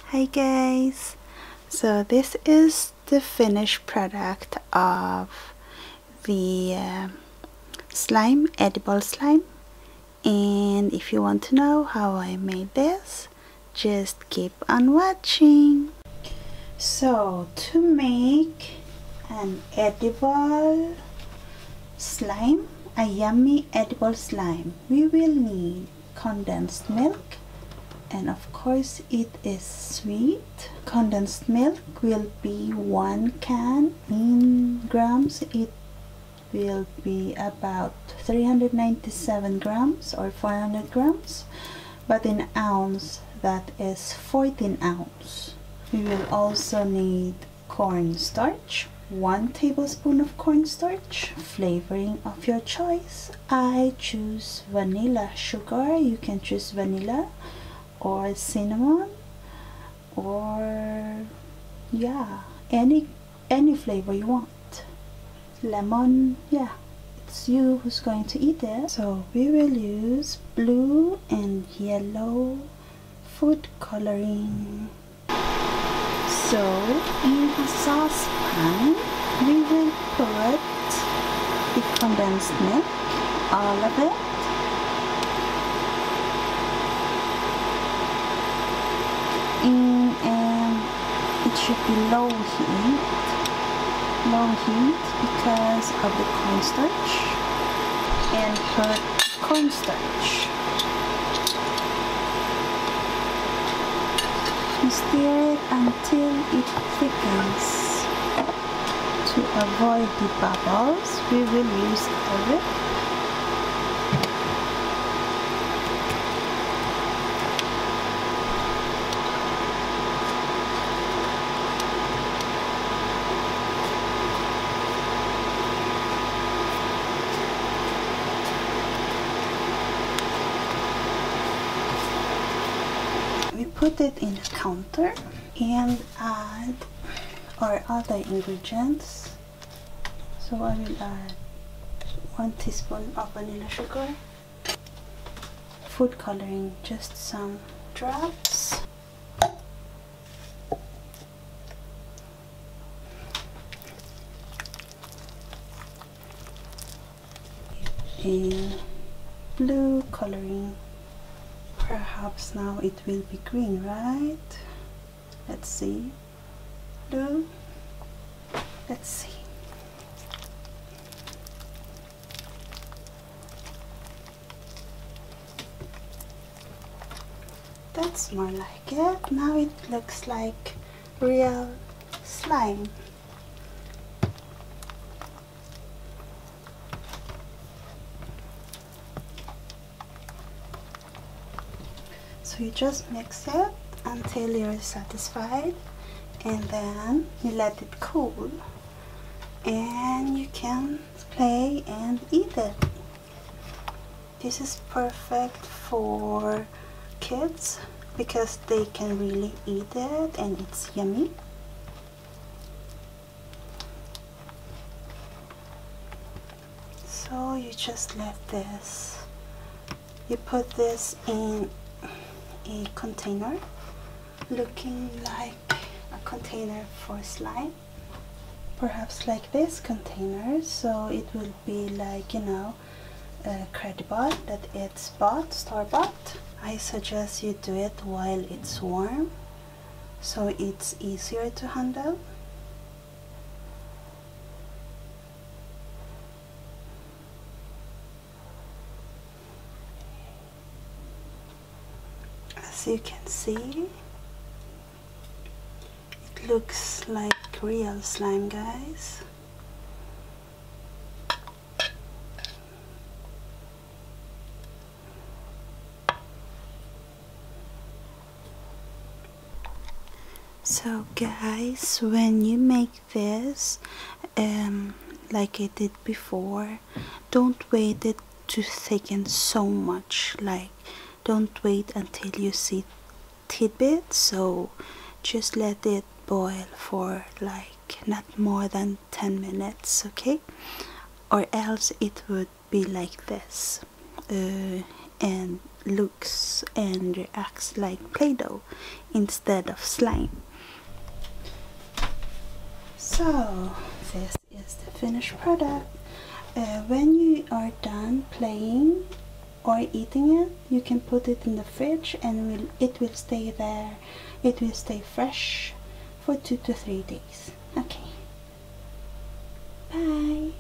Hi guys, so this is the finished product of the slime, edible slime, and if you want to know how I made this, just keep on watching. So to make an edible slime, a yummy edible slime, we will need condensed milk, and of course it is sweet. Condensed milk will be 1 can. In grams it will be about 397 grams or 400 grams, but in ounce that is 14 ounce. We will also need cornstarch, 1 tablespoon of cornstarch, flavoring of your choice. I choose vanilla sugar. You can choose vanilla or cinnamon, or yeah, any flavor you want. Lemon, yeah, it's you who's going to eat it. So we will use blue and yellow food coloring. So in a saucepan we will put the condensed milk, all of it. It should be low heat because of the cornstarch, and put cornstarch. Stir it until it thickens. To avoid the bubbles, we will use a whip. We put it in the counter and add our other ingredients. So I will add 1 teaspoon of vanilla sugar, food coloring, just some drops, and blue coloring. Perhaps now it will be green, right? Let's see. Blue. Let's see. That's more like it. Now it looks like real slime. So you just mix it until you're satisfied, and then you let it cool, and you can play and eat it. This is perfect for kids because they can really eat it and it's yummy. So you just let this, you put this in a container looking like a container for slime, perhaps like this container, so it will be like, you know, credible that it's store-bought. I suggest you do it while it's warm so it's easier to handle. As you can see, it looks like real slime, guys. So guys, when you make this like I did before, don't wait it to thicken so much. Like, don't wait until you see tidbits, so just let it boil for like not more than 10 minutes, okay? Or else it would be like this, and looks and reacts like Play-Doh instead of slime. So this is the finished product. When you are done playing or eating it, you can put it in the fridge and it will stay there. It will stay fresh for 2 to 3 days. Okay, bye.